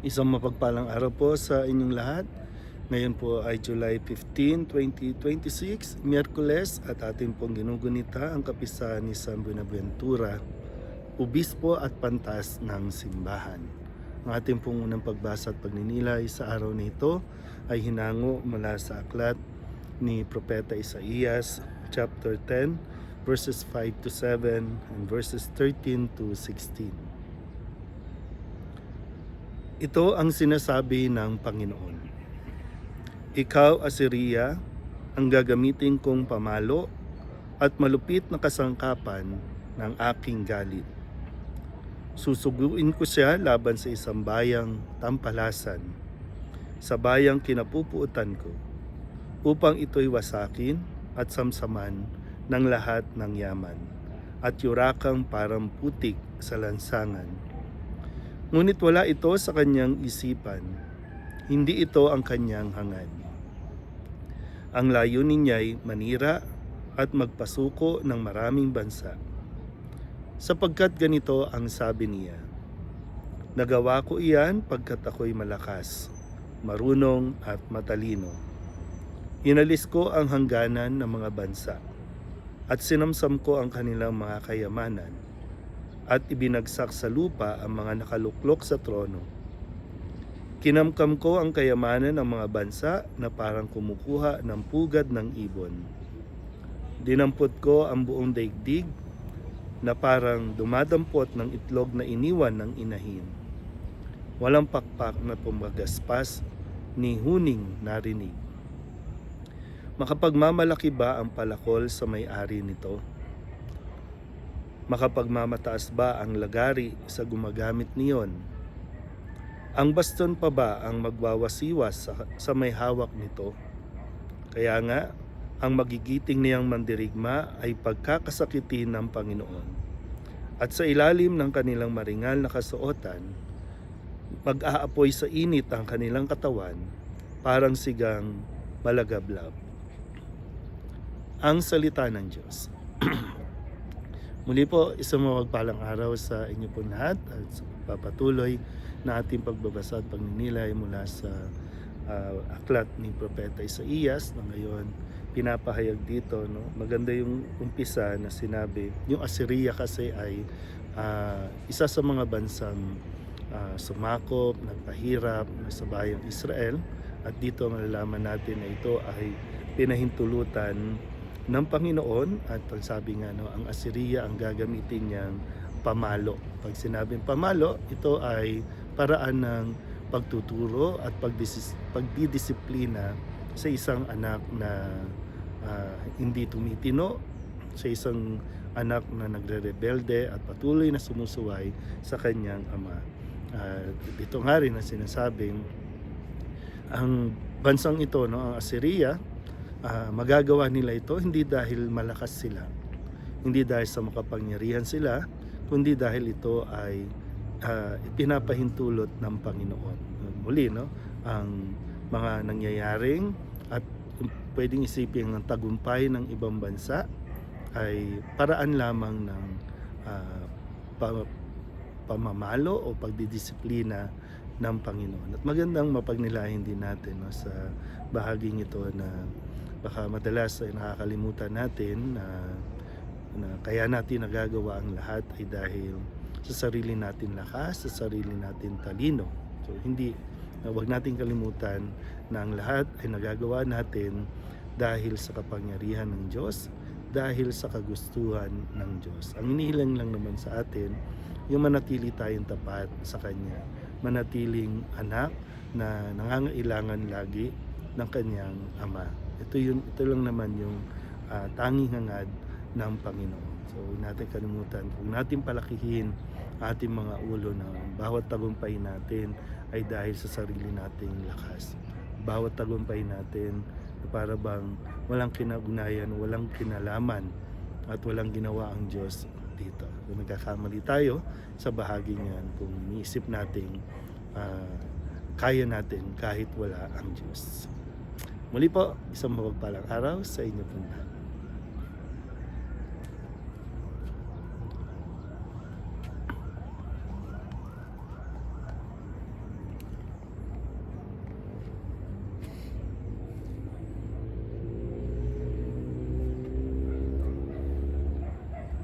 Isang mapagpalang araw po sa inyong lahat. Ngayon po ay July 15, 2026, Miyerkules at atin pong ginugunita ang kapisahan ni San Buenaventura, Obispo at Pantas ng Simbahan. Ang ating pong unang pagbasa at pagninilay sa araw na ito ay hinango mula sa aklat ni Propeta Isaías, chapter 10, verses 5 to 7 and verses 13 to 16. Ito ang sinasabi ng Panginoon. Ikaw, Assyria, ang gagamitin kong pamalo at malupit na kasangkapan ng aking galit. Susuguin ko siya laban sa isang bayang tampalasan, sa bayang kinapupuutan ko, upang ito'y wasakin at samsaman ng lahat ng yaman, at yurakang parang putik sa lansangan. Ngunit wala ito sa kanyang isipan, hindi ito ang kanyang hangad. Ang layunin niya'y manira at magpasuko ng maraming bansa. Sapagkat ganito ang sabi niya, nagawa ko iyan pagkat ako'y malakas, marunong at matalino. Inalis ko ang hangganan ng mga bansa at sinamsam ko ang kanilang mga kayamanan at ibinagsak sa lupa ang mga nakaluklok sa trono. Kinamkam ko ang kayamanan ng mga bansa na parang kumukuha ng pugad ng ibon. Dinampot ko ang buong daigdig na parang dumadampot ng itlog na iniwan ng inahin. Walang pakpak na pumagaspas ni huning narinig. Makapagmamalaki ba ang palakol sa may-ari nito? Makapagmamataas ba ang lagari sa gumagamit niyon? Ang baston pa ba ang magwawasiwas sa may hawak nito? Kaya nga, ang magigiting niyang mandirigma ay pagkakasakitin ng Panginoon. At sa ilalim ng kanilang maringal na kasuotan, mag-aapoy sa init ang kanilang katawan, parang sigang malagablab. Ang salita ng Diyos. Muli po, isang mapagpalang araw sa inyo po lahat at papatuloy na ating pagbabasa at pagninilay mula sa aklat ni Propeta Isaías na ngayon pinapahayag dito. No? Maganda yung umpisa na sinabi, yung Assyria kasi ay isa sa mga bansang sumakop, nagpahirap sa bayang Israel at dito malalaman natin na ito ay pinahintulutan ng Panginoon at pagsabi nga ang Assyria ang gagamitin niyang pamalo. Pag sinabing pamalo, ito ay paraan ng pagtuturo at pagdidisiplina sa isang anak na hindi tumitino, sa isang anak na nagre-rebelde at patuloy na sumusuway sa kanyang ama. Dito nga rin ang sinasabing ang bansang ito, ang Assyria, magagawa nila ito hindi dahil malakas sila, hindi dahil sa makapangyarihan sila, kundi dahil ito ay ipinapahintulot ng Panginoon. Muli, ang mga nangyayaring at pwedeng isipin ng tagumpay ng ibang bansa ay paraan lamang ng pamamalo o pagdidisiplina ng Panginoon. At magandang mapagnilayan din natin sa bahaging ito na baka madalas ay nakakalimutan natin na kaya natin nagagawa ang lahat ay dahil sa sarili natin lakas, sa sarili natin talino. So huwag natin kalimutan na ang lahat ay nagagawa natin dahil sa kapangyarihan ng Diyos, dahil sa kagustuhan ng Diyos. Ang inihiling lang naman sa atin, yung manatili tayong tapat sa Kanya, manatiling anak na nangangailangan lagi ng kanyang ama. Ito lang naman yung tanging hangad ng Panginoon. So huwag natin kalimutan, huwag natin palakihin ating mga ulo na bawat tagumpay natin ay dahil sa sarili nating lakas. Bawat tagumpay natin para bang walang kinaunayan, walang kinalaman at walang ginawa ang Diyos dito. Kung nagkakamali tayo sa bahagi niyan, kung niisip natin kaya natin kahit wala ang Diyos. Muli po, isang mapagpalang araw sa inyo po lahat.